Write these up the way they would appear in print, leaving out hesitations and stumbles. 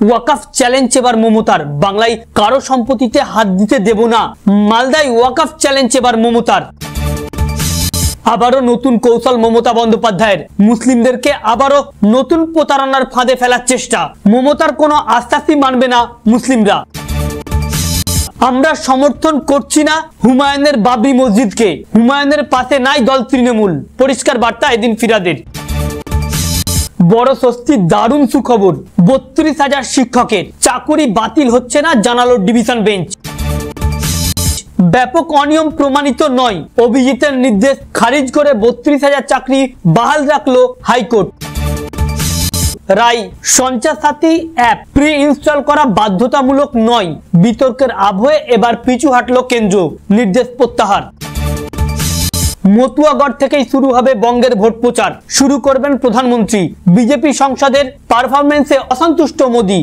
ওয়াকফ challenge এবার মমতার, বাংলায় কারো সম্পত্তিতে হাত দিতে দেব না। মালদায় ওয়াকফ চ্যালেঞ্জ এবার মমতার। আবারও নতুন কৌশল মমতা বন্দ্যোপাধ্যায়ের, মুসলিমদেরকে আবারও নতুন প্রতারণার ফাঁদে ফেলার চেষ্টা। মমতার কোনো আশ্বাসই মানবে না মুসলিমরা। আমরা সমর্থন করছি না হুমায়ুনের বাবরি মসজিদকে, হুমায়ুনের পাশে নাই দল তৃণমূল, পরিষ্কার বার্তা এদিন ফিরাদের। বড় স্বস্তি, দারুণ সুখবর, 32,000 শিক্ষকের চাকুরি বাতিল হচ্ছে না, জানালো ডিভিশন বেঞ্চ। ব্যাপক অনিয়ম প্রমাণিত নয়, অভিজিতের নির্দেশ খারিজ করে 32,000 চাকরি বহাল রাখলো হাইকোর্ট। রায়, সঞ্চয় সাথী অ্যাপ প্রি ইনস্টল করা বাধ্যতামূলক নয়, বিতর্কের আবহে এবার পিছু হাঁটলো কেন্দ্র, নির্দেশ প্রত্যাহার। মতুয়াগড় থেকেই শুরু হবে বঙ্গের ভোট প্রচার, শুরু করবেন প্রধানমন্ত্রী। বিজেপি সংসদের পারফরমেন্সে অসন্তুষ্ট মোদী।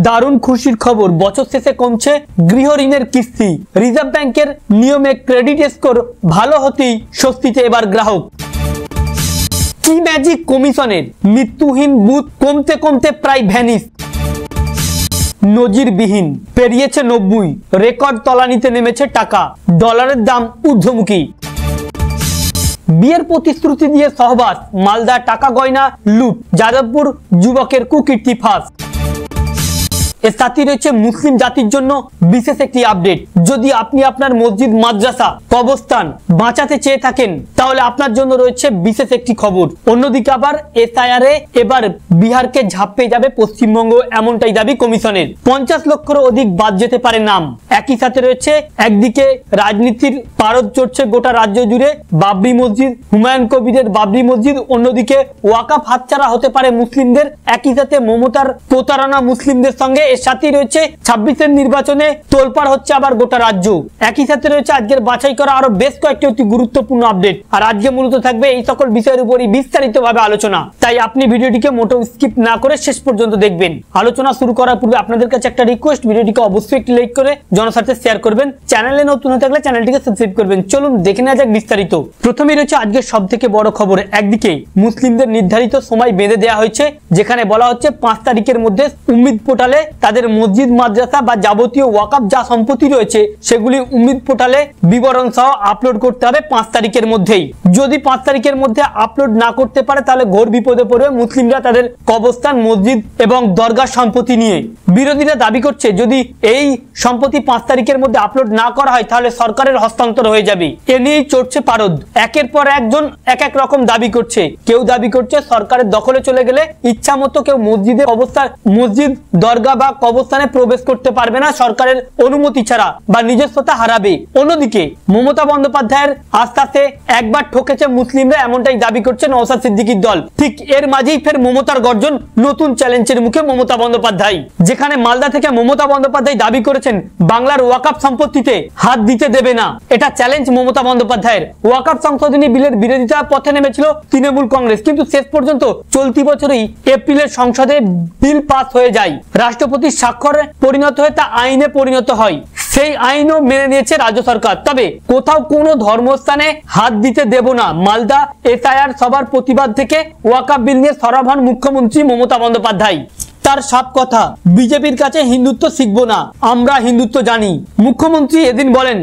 দারুণ খুশির খবর, বছর শেষে কমছে গৃহ ঋণের কিস্তি, রিজার্ভ ব্যাংকের নিয়মে ক্রেডিট স্কোর ভালো হতেই স্বস্তিতে এবার গ্রাহক। কি ম্যাজিক কমিশনের, মৃত্যুহীন বুথ কমতে কমতে প্রায় ভ্যানিশ, নজিরবিহীন পেরিয়েছে 90, রেকর্ড তলানিতে নেমেছে টাকা, ডলারের দাম ঊর্ধ্বমুখী। বিয়ের প্রতিশ্রুতি দিয়ে সহবাস, মালদা টাকা গয়না লুট, যাদবপুর যুবকের কুকীর্তি ফাঁস। এর সাথে রয়েছে মুসলিম জাতির জন্য বিশেষ একটি আপডেট। যদি আপনি আপনার মসজিদ, মাদ্রাসা, কবরস্থান বাঁচাতে চেয়ে থাকেন তাহলে আপনার জন্য রয়েছে বিশেষ একটি খবর। অন্যদিকে আবার এসআইআর এবার বিহারকে ঝাঁপে যাবে পশ্চিমবঙ্গ, এমনটাই দাবি কমিশনের। 50 লক্ষেরও অধিক বাদ যেতে পারে নাম। একই সাথে রয়েছে একদিকে রাজনীতির পারদ চড়ছে গোটা রাজ্য জুড়ে, বাবরি মসজিদ, হুমায়ুন কবিরের বাবরি মসজিদ, অন্যদিকে ওয়াকফ হাতছাড়া হতে পারে মুসলিমদের। একই সাথে মমতার প্রতারণা মুসলিমদের সঙ্গে, এর সাথে রয়েছে 26-এর নির্বাচনে তোলপাড় হচ্ছে আবার গোটা রাজ্য। একই সাথে রয়েছে আজকের বাছাই করা আরো বেশ কয়েকটি অতি গুরুত্বপূর্ণ আপডেট। আর আজকে মূলত থাকবে এই সকল বিষয়ের উপরই বিস্তারিতভাবে আলোচনা, তাই আপনি ভিডিওটিকে মোটেও স্কিপ না করে শেষ পর্যন্ত দেখবেন। আলোচনা শুরু করার পূর্বে আপনাদের কাছে একটা রিকোয়েস্ট, ভিডিওটিকে অবশ্যই একটি লাইক করে জনস্বার্থে শেয়ার করবেন। চ্যানেলে নতুন হয়ে থাকলে চ্যানেলটিকে সাবস্ক্রাইব করবেন। চলুন দেখে নেওয়া যাক বিস্তারিত। প্রথমেই রয়েছে আজকের সব থেকে বড় খবর। একদিকে মুসলিমদের নির্ধারিত সময় বেঁধে দেওয়া হয়েছে, যেখানে বলা হচ্ছে 5 তারিখের মধ্যে উম্মিদ পোর্টালে তাদের মসজিদ, মাদ্রাসা বা যাবতীয় ওয়াকফ যা সম্পত্তি রয়েছে সেগুলি উম্মিদ পোর্টালে বিবরণ সহ আপলোড করতে হবে 5 তারিখের মধ্যেই। যদি 5 তারিখের মধ্যে আপলোড না করতে পারে তাহলে ঘোর বিপদে পড়বে মুসলিমরা তাদের কবরস্থান, মসজিদ এবং দরগাহ সম্পত্তি নিয়ে। বিরোধীরা দাবি করছে যদি এই সম্পত্তি 5 তারিখের মধ্যে আপলোড না করা হয় তাহলে সরকারের হস্তান্তর হয়ে যাবে। এ নিয়েই চড়ছে পারদ। একের পর একজন এক এক রকম দাবি করছে। কেউ দাবি করছে সরকারের দখলে চলে গেলে ইচ্ছা মতো কেউ মসজিদের অবস্থান, মসজিদ, দরগা বা কবরস্থানে প্রবেশ করতে পারবে না সরকারের অনুমতি ছাড়া বা নিজস্বতা হারাবে। অন্যদিকে মমতা বন্দ্যোপাধ্যায়ের আস্থাতে একবার ঠকেছে মুসলিমরা, এমনটাই দাবি করছে নওশাদ সিদ্দিকীর দল। ঠিক এর মাঝেই ফের মমতার গর্জন, নতুন চ্যালেঞ্জের মুখে মমতা বন্দ্যোপাধ্যায়। যেখানে মালদা থেকে মমতা বন্দ্যোপাধ্যায় দাবি করেছেন বাংলার ওয়াকফ সম্পত্তিতে হাত দিতে দেবে না, এটা চ্যালেঞ্জ মমতা বন্দ্যোপাধ্যায়ের। ওয়াকফ সংশোধনী বিলের বিরোধিতার পথে নেমেছিল তৃণমূল কংগ্রেস, কিন্তু শেষ পর্যন্ত চলতি বছরই এপ্রিলের সংসদে বিল পাস হয়ে যায়, রাষ্ট্রপতির স্বাক্ষরে পরিণত হয়ে তা আইনে পরিণত হয়। সেই আইনও মেনে নিয়েছে রাজ্য সরকার। তবে কোথাও কোনো ধর্মস্থানে হাত দিতে দেব না, মালদা এসআইআর সবার প্রতিবাদ থেকে ওয়াকফ বিল নিয়ে সরব হন মুখ্যমন্ত্রী মমতা বন্দ্যোপাধ্যায়। তার সব কথা, বিজেপির কাছে হিন্দুত্ব শিখবো না, আমরা হিন্দুত্ব জানি। মুখ্যমন্ত্রী এদিন বলেন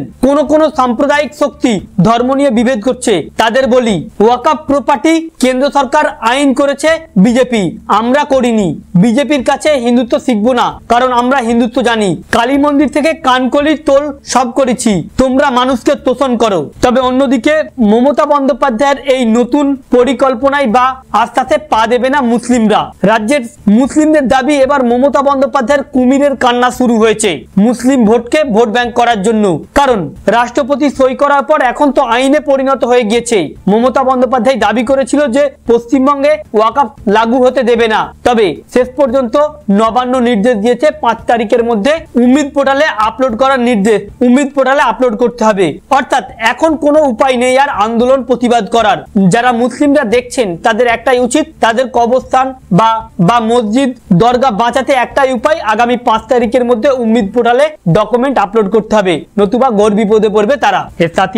কোন সাম্প্রদায়িক শক্তি ধর্ম নিয়ে বিভেদ করছে, তাদের বলি ওয়াকফ প্রপার্টি কেন্দ্র সরকার আইন করেছে, বিজেপি আমরা করিনি। বিজেপির কাছে হিন্দুত্ব শিখবো না, কারণ আমরা হিন্দুত্ব জানি। কালী মন্দির থেকে কানকলি তোল সব করেছি, তোমরা মানুষকে তোষণ করো। তবে অন্যদিকে মমতা বন্দ্যোপাধ্যায়ের এই নতুন পরিকল্পনায় বা আস্থাতে পা দেবে না মুসলিমরা। রাজ্যের মুসলিমদের দাবি এবার মমতা বন্দ্যোপাধ্যায়ের কুমিরের কান্না শুরু হয়েছে মুসলিম ভোটকে ভোট ব্যাংক করার জন্য। কারণ রাষ্ট্রপতি সই করার পর এখন তো আইনে পরিণত হয়ে গিয়েছে। মমতা বন্দ্যোপাধ্যায় দাবি করেছিল যে পশ্চিমবঙ্গে ওয়াকফ লাগু হতে দেবে না, তবে শেষ পর্যন্ত নবান্ন নির্দেশ দিয়েছে 5 তারিখের মধ্যে উম্মিদ পোর্টালে আপলোড করার নির্দেশ, উম্মিদ পোর্টালে আপলোড করতে হবে। অর্থাৎ এখন কোনো উপায় নেই আর আন্দোলন প্রতিবাদ করার। যারা মুসলিমরা দেখছেন তাদের একটাই উচিত, তাদের কবরস্থান বা মসজিদ, দরগা বাঁচাতে একটাই উপায়, আগামী 5 তারিখের মধ্যে উম্মিদ পোর্টালে ডকুমেন্ট আপলোড করতে হবে, নতুবা ঘোর বিপদে পড়বে তারা। এর সাথে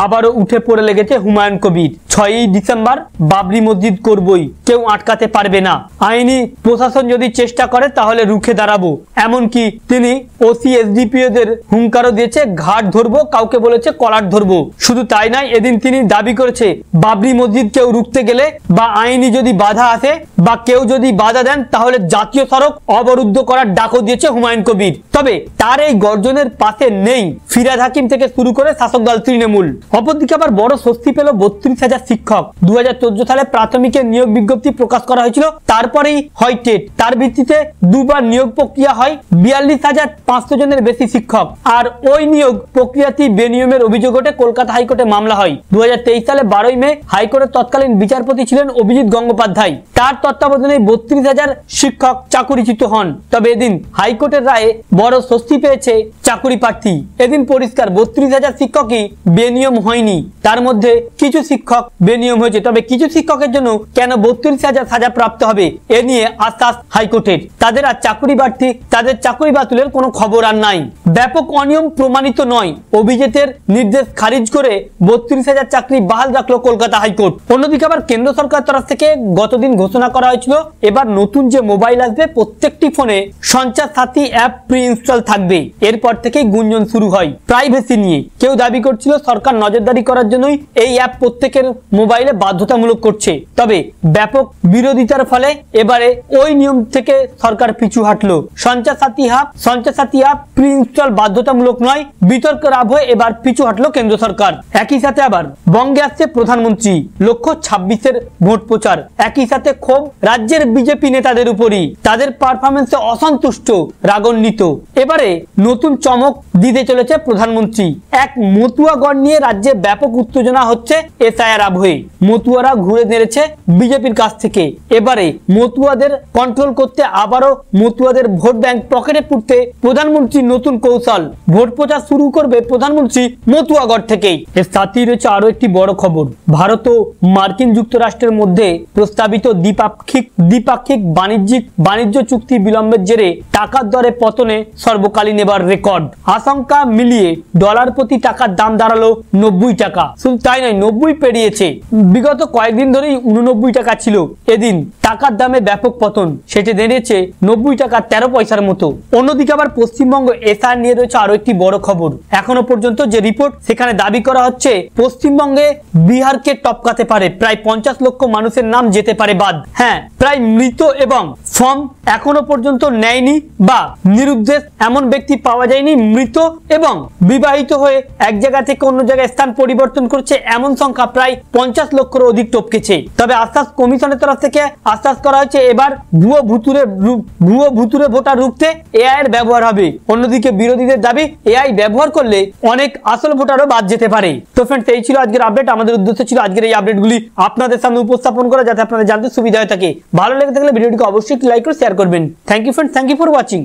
আবারও উঠে পড়ে লেগেছে হুমায়ুন কবির। 6ই ডিসেম্বর বাবরি মসজিদ করবই, কেউ আটকাতে পারবে না, আইনি প্রশাসন যদি চেষ্টা করে তাহলে রুখে দাঁড়াবো। এমনকি তিনি ওসি এসডিপিওদের হুঙ্কারও দিয়েছে, ঘাট ধরবো, কাউকে বলেছে কলার ধরবো। শুধু তাই নয়, এদিন তিনি দাবি করেছে বাবরি মসজিদ কেউ রুখতে গেলে বা আইনি যদি বাধা আসে বা কেউ যদি বাধা দেন তাহলে জাতীয় সড়ক অবরুদ্ধ করার ডাকও দিয়েছে হুমায়ুন কবির। তবে তার এই গর্জনের পাশে নেই ফিরহাদ হাকিম থেকে শুরু করে শাসক দল তৃণমূল। অপরদিকে আবার বড় স্বস্তি পেল 32,000 শিক্ষক। 2014 সালে প্রাথমিকের নিয়োগ বিজ্ঞপ্তি প্রকাশ করা হয়েছিল, তারপরেই হয় টেট, তার ভিত্তিতে দুবার নিয়োগ প্রক্রিয়া হয়। 42,500 জনের বেশি শিক্ষক, আর ওই নিয়োগ প্রক্রিয়াটি বেনিয়মের অভিযোগ ওঠে, কলকাতা হাইকোর্টে মামলা হয়। 2023 সালে 12ই মে হাইকোর্টের তৎকালীন বিচারপতি ছিলেন অভিজিৎ গঙ্গোপাধ্যায়, তার তত্ত্বাবধানে 32,000 শিক্ষক চাকুরিচ্যুত হন। তবে এদিন হাইকোর্টের রায়ে বড় স্বস্তি পেয়েছে চাকুরি প্রার্থী। এদিন পরিষ্কার 32,000 শিক্ষকই বেনিয়ম হয়নি, তার মধ্যে কিছু শিক্ষক বেনিয়ম হয়েছে। তবে কিছু শিক্ষকের জন্য কেন 32,000 সাজা প্রাপ্ত হবে, এ নিয়ে আশ্বাস হাইকোর্টের। তাদের আর চাকুরি প্রার্থী, তাদের চাকুরি বাতিলের কোনো খবর আর নাই। ব্যাপক অনিয়ম প্রমাণিত নয়, অভিজিতের নির্দেশ খারিজ করে 32,000 চাকরি বাহাল রাখলো কলকাতা হাইকোর্ট। অন্যদিকে আবার কেন্দ্র সরকার তরফ থেকে গতদিন ঘোষণা করা হয়েছিল, এবার নতুন যে মোবাইল আসবে প্রত্যেকটি ফোনে সঞ্চার সাথী অ্যাপ প্রি ইনস্টল থাকবে। এরপর থেকেই গুঞ্জন শুরু হয় প্রাইভেসি নিয়ে। কেউ দাবি করছিল সরকার নজরদারি করার জন্যই এই অ্যাপ প্রত্যেকের মোবাইলে বাধ্যতামূলক করছে। তবে ব্যাপক বিরোধিতার ফলে এবারে ওই নিয়ম থেকে সরকার পিছু হাঁটলো। সঞ্চার সাথী অ্যাপ প্রি ইনস্টল বাধ্যতামূলক নয়, বিতর্কের আবহে এবার পিছু হাঁটলো কেন্দ্র সরকার। একই সাথে আবার বঙ্গে আসছে প্রধানমন্ত্রী, লক্ষ্য 26-এর ভোট প্রচার। একই সাথে ক্ষোভ রাজ্যের বিজেপি নেতাদের উপরই, তাদের পারফরমেন্সে অসন্তুষ্ট, রাগান্বিত। এবারে নতুন চমক দিতে চলেছে প্রধানমন্ত্রী। এক মতুয়াগড় নিয়ে রাজ্যে ব্যাপক উত্তেজনা হচ্ছে এসআইআর আবহে। মতুয়ারা ঘুরে নেড়েছে বিজেপির কাছ থেকে। এবারে মতুয়াদের কন্ট্রোল করতে, আবারও মতুয়াদের ভোট ব্যাংক পকেটে পুরতে প্রধানমন্ত্রী নতুন কৌশল। ভোট প্রচার শুরু করবে প্রধানমন্ত্রী মতুয়াগড় থেকেই। এর সাথেই রয়েছে আরো একটি বড় খবর, ভারত ও মার্কিন যুক্তরাষ্ট্রের মধ্যে প্রস্তাবিত দ্বিপাক্ষিক বাণিজ্য চুক্তি বিলম্বের জেরে টাকার দরে পতনে সর্বকালীন এবার রেকর্ড। আশঙ্কা মিলিয়ে ডলার প্রতি টাকার দাম দাঁড়ালো 90 টাকা। শুধু তাই নয়, 90 পেরিয়েছে। বিগত কয়েকদিন ধরেই 89 টাকা ছিল। এদিন টাকার দামে ব্যাপক পতন, সেটি দাঁড়িয়েছে 90 টাকা 13 পয়সার মতো। অন্যদিকে আবার পশ্চিমবঙ্গ এসআর নিয়ে রয়েছে আরো একটি বড় খবর। এখনো পর্যন্ত যে রিপোর্ট, সেখানে দাবি করা হচ্ছে পশ্চিমবঙ্গে বিহারকে টপকাতে পারে, প্রায় 50 লক্ষ মানুষের নাম যেতে পারে বাদ। হ্যাঁ, প্রায় মৃত এবং ফর্ম এখনো পর্যন্ত নেয়নি বা নিরুদ্দেশ এমন ব্যক্তি পাওয়া যায়নি। মৃত এবং বিবাহিত হয়ে এক জায়গা থেকে অন্য জায়গায় স্থান পরিবর্তন করছে এমন সংখ্যা প্রায় 50 লক্ষের অধিক টপকেছে। তবে আশ্বাস কমিশনের তরফ থেকে আশ্বাস করা হয়েছে, এবার ভুয়ো ভুতুরে ভোটার রুখতে এআই এর ব্যবহার হবে। অন্যদিকে বিরোধীদের দাবি, এআই ব্যবহার করলে অনেক আসল ভোটারও বাদ যেতে পারে। তো ফ্রেন্ডস, এই ছিল আজকের আপডেট। আমাদের উদ্দেশ্য ছিল আজকের এই আপডেটগুলি আপনাদের সামনে উপস্থাপন করা, যাতে আপনাদের জানতে সুবিধা হয়ে থাকে। ভালো লেগে থাকলে ভিডিওটিকে অবশ্যই লাইক করে শেয়ার করবেন। Thank you friends, thank you for watching.